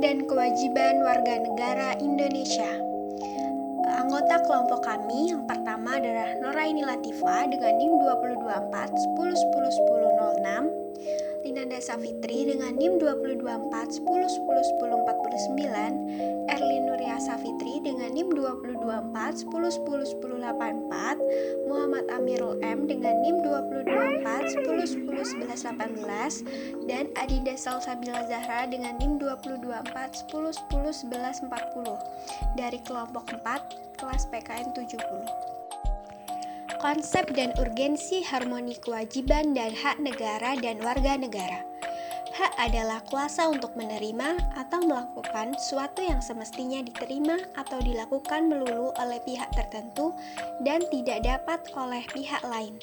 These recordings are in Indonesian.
dan kewajiban warga negara Indonesia. Anggota kelompok kami yang pertama adalah Noraini Latifa dengan NIM 224 10 10 10 06, Linanda Safitri dengan NIM 224 10 10 10 49, Erlin Nuria Safitri dengan NIM 224 10 10 10 84, Muhammad Amirul M dengan NIM 224 10 10 11 18, dan Adinda Salsabila Zahra dengan NIM 224 10 10 11 40 dari kelompok 4 kelas PKN 70. Konsep dan urgensi harmoni kewajiban dan hak negara dan warga negara. Hak adalah kuasa untuk menerima atau melakukan sesuatu yang semestinya diterima atau dilakukan melulu oleh pihak tertentu dan tidak dapat oleh pihak lain.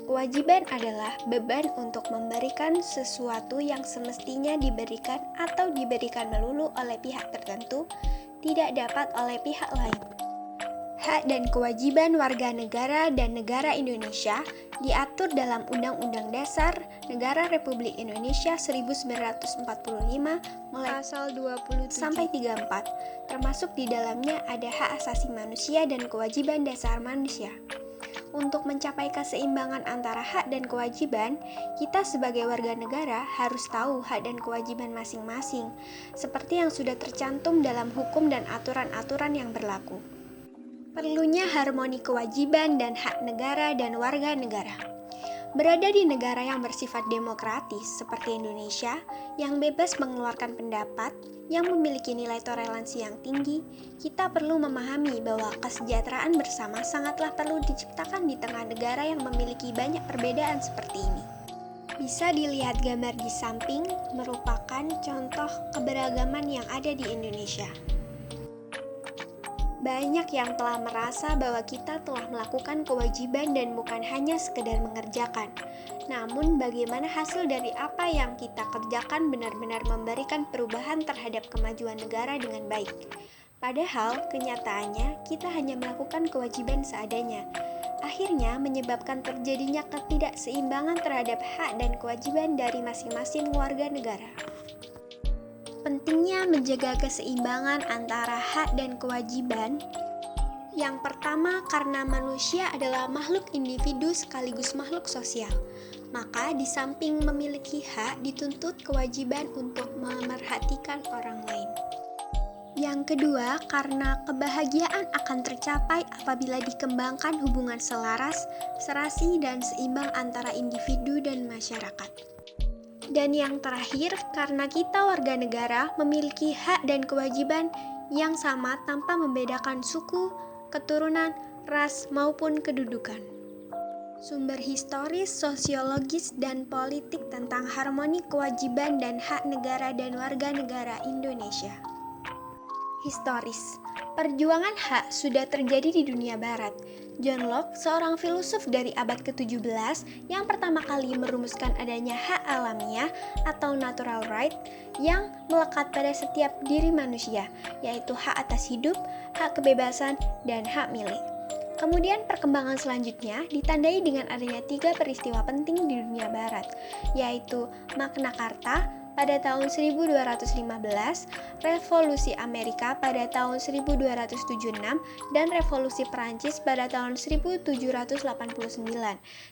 Kewajiban adalah beban untuk memberikan sesuatu yang semestinya diberikan atau diberikan melulu oleh pihak tertentu, tidak dapat oleh pihak lain. Hak dan kewajiban warga negara dan negara Indonesia diatur dalam Undang-Undang Dasar Negara Republik Indonesia 1945 mulai pasal 20 sampai 34, termasuk di dalamnya ada hak asasi manusia dan kewajiban dasar manusia. Untuk mencapai keseimbangan antara hak dan kewajiban, kita sebagai warga negara harus tahu hak dan kewajiban masing-masing, seperti yang sudah tercantum dalam hukum dan aturan-aturan yang berlaku. Perlunya harmoni kewajiban dan hak negara dan warga negara. Berada di negara yang bersifat demokratis seperti Indonesia, yang bebas mengeluarkan pendapat, yang memiliki nilai toleransi yang tinggi, kita perlu memahami bahwa kesejahteraan bersama sangatlah perlu diciptakan di tengah negara yang memiliki banyak perbedaan seperti ini. Bisa dilihat gambar di samping merupakan contoh keberagaman yang ada di Indonesia. Banyak yang telah merasa bahwa kita telah melakukan kewajiban dan bukan hanya sekedar mengerjakan. Namun bagaimana hasil dari apa yang kita kerjakan benar-benar memberikan perubahan terhadap kemajuan negara dengan baik. Padahal kenyataannya kita hanya melakukan kewajiban seadanya. Akhirnya menyebabkan terjadinya ketidakseimbangan terhadap hak dan kewajiban dari masing-masing warga negara. Pentingnya menjaga keseimbangan antara hak dan kewajiban. Yang pertama, karena manusia adalah makhluk individu sekaligus makhluk sosial. Maka di samping memiliki hak, dituntut kewajiban untuk memerhatikan orang lain. Yang kedua, karena kebahagiaan akan tercapai apabila dikembangkan hubungan selaras, serasi, dan seimbang antara individu dan masyarakat. Dan yang terakhir, karena kita warga negara memiliki hak dan kewajiban yang sama tanpa membedakan suku, keturunan, ras, maupun kedudukan. Sumber historis, sosiologis, dan politik tentang harmoni kewajiban dan hak negara dan warga negara Indonesia. Historis. Perjuangan hak sudah terjadi di dunia barat. John Locke, seorang filosof dari abad ke-17 yang pertama kali merumuskan adanya hak alamiah atau natural right yang melekat pada setiap diri manusia, yaitu hak atas hidup, hak kebebasan, dan hak milik. Kemudian perkembangan selanjutnya ditandai dengan adanya 3 peristiwa penting di dunia barat, yaitu Magna Carta pada tahun 1215, Revolusi Amerika pada tahun 1276, dan Revolusi Perancis pada tahun 1789.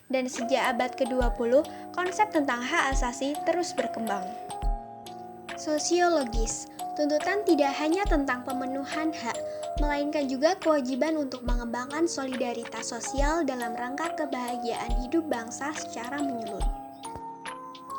Dan sejak abad ke-20, konsep tentang hak asasi terus berkembang. Sosiologis. Tuntutan tidak hanya tentang pemenuhan hak, melainkan juga kewajiban untuk mengembangkan solidaritas sosial dalam rangka kebahagiaan hidup bangsa secara menyeluruh.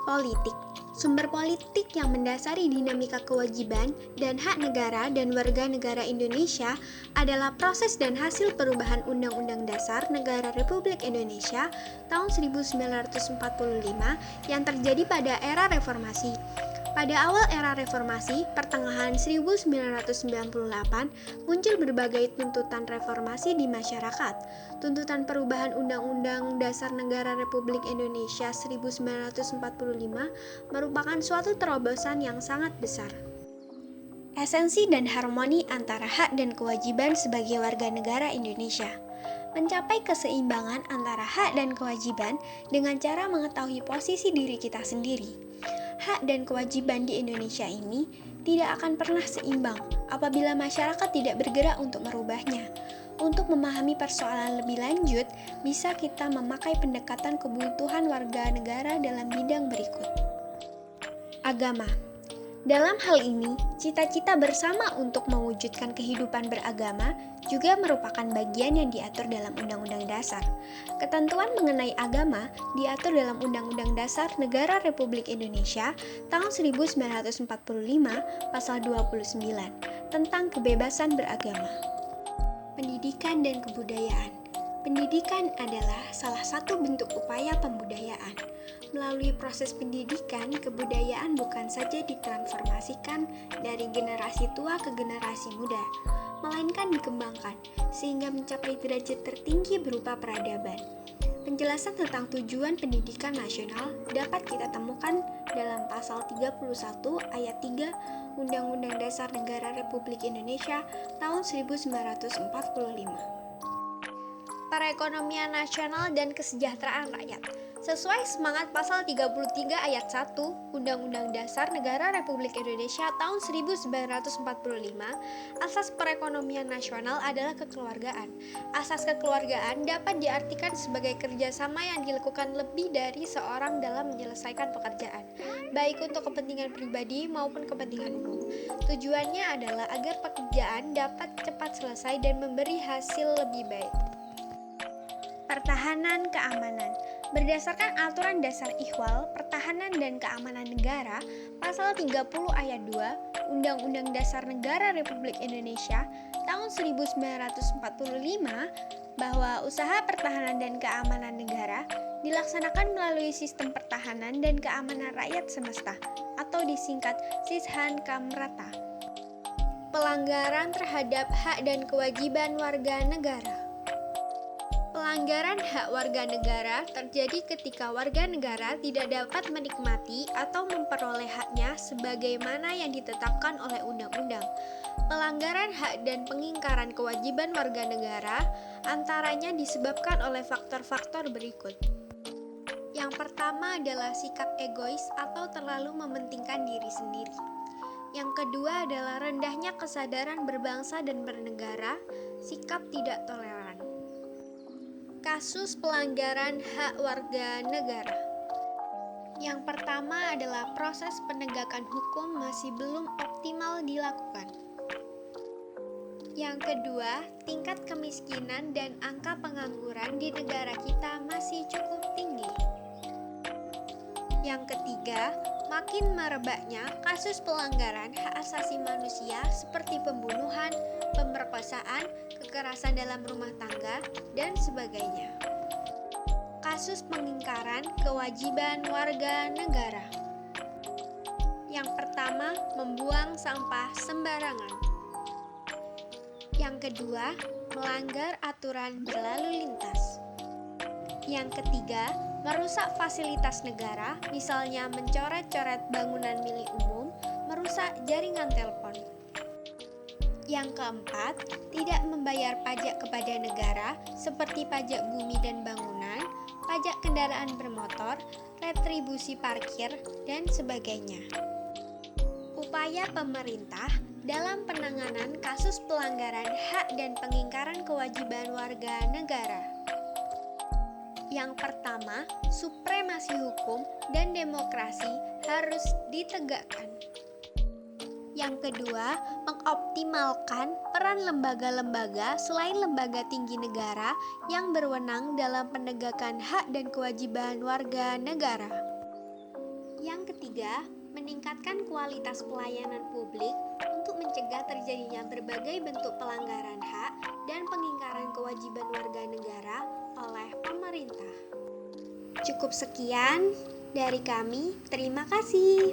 Politik. Sumber politik yang mendasari dinamika kewajiban dan hak negara dan warga negara Indonesia adalah proses dan hasil perubahan Undang-Undang Dasar Negara Republik Indonesia tahun 1945 yang terjadi pada era reformasi. Pada awal era reformasi, pertengahan 1998, muncul berbagai tuntutan reformasi di masyarakat. Tuntutan perubahan Undang-Undang Dasar Negara Republik Indonesia 1945 merupakan suatu terobosan yang sangat besar. Esensi dan harmoni antara hak dan kewajiban sebagai warga negara Indonesia. Mencapai keseimbangan antara hak dan kewajiban dengan cara mengetahui posisi diri kita sendiri. Hak dan kewajiban di Indonesia ini tidak akan pernah seimbang apabila masyarakat tidak bergerak untuk merubahnya. Untuk memahami persoalan lebih lanjut, bisa kita memakai pendekatan kebutuhan warga negara dalam bidang berikut. Agama. Dalam hal ini, cita-cita bersama untuk mewujudkan kehidupan beragama juga merupakan bagian yang diatur dalam Undang-Undang Dasar. Ketentuan mengenai agama diatur dalam Undang-Undang Dasar Negara Republik Indonesia tahun 1945 pasal 29 tentang kebebasan beragama. Pendidikan dan kebudayaan. Pendidikan adalah salah satu bentuk upaya pembudayaan. Melalui proses pendidikan, kebudayaan bukan saja ditransformasikan dari generasi tua ke generasi muda, melainkan dikembangkan sehingga mencapai derajat tertinggi berupa peradaban. Penjelasan tentang tujuan pendidikan nasional dapat kita temukan dalam pasal 31 ayat 3 Undang-Undang Dasar Negara Republik Indonesia tahun 1945. Perekonomian nasional dan kesejahteraan rakyat. Sesuai semangat pasal 33 ayat 1 Undang-Undang Dasar Negara Republik Indonesia tahun 1945, asas perekonomian nasional adalah kekeluargaan. Asas kekeluargaan dapat diartikan sebagai kerjasama yang dilakukan lebih dari seorang dalam menyelesaikan pekerjaan, baik untuk kepentingan pribadi maupun kepentingan umum. Tujuannya adalah agar pekerjaan dapat cepat selesai dan memberi hasil lebih baik. Pertahanan keamanan. Berdasarkan aturan dasar Ihwal Pertahanan dan Keamanan Negara pasal 30 ayat 2 Undang-Undang Dasar Negara Republik Indonesia tahun 1945 bahwa usaha pertahanan dan keamanan negara dilaksanakan melalui sistem pertahanan dan keamanan rakyat semesta atau disingkat Sishan Kamrata. Pelanggaran terhadap hak dan kewajiban warga negara. Pelanggaran hak warga negara terjadi ketika warga negara tidak dapat menikmati atau memperoleh haknya sebagaimana yang ditetapkan oleh undang-undang. Pelanggaran hak dan pengingkaran kewajiban warga negara antaranya disebabkan oleh faktor-faktor berikut. Yang pertama adalah sikap egois atau terlalu mementingkan diri sendiri. Yang kedua adalah rendahnya kesadaran berbangsa dan bernegara, sikap tidak toleran. Kasus pelanggaran hak warga negara. Yang pertama adalah proses penegakan hukum masih belum optimal dilakukan. Yang kedua, tingkat kemiskinan dan angka pengangguran di negara kita masih cukup tinggi. Yang ketiga, makin merebaknya kasus pelanggaran hak asasi manusia seperti pembunuhan, pemerkosaan, kekerasan dalam rumah tangga, dan sebagainya. Kasus pengingkaran kewajiban warga negara. Yang pertama, membuang sampah sembarangan. Yang kedua, melanggar aturan berlalu lintas. Yang ketiga, merusak fasilitas negara, misalnya mencoret-coret bangunan milik umum, merusak jaringan telepon. Yang keempat, tidak membayar pajak kepada negara seperti pajak bumi dan bangunan, pajak kendaraan bermotor, retribusi parkir, dan sebagainya. Upaya pemerintah dalam penanganan kasus pelanggaran hak dan pengingkaran kewajiban warga negara. Yang pertama, supremasi hukum dan demokrasi harus ditegakkan. Yang kedua, mengoptimalkan peran lembaga-lembaga selain lembaga tinggi negara yang berwenang dalam penegakan hak dan kewajiban warga negara. Yang ketiga, meningkatkan kualitas pelayanan publik untuk mencegah terjadinya berbagai bentuk pelanggaran hak dan pengingkaran kewajiban warga negara oleh pemerintah. Cukup sekian dari kami, terima kasih.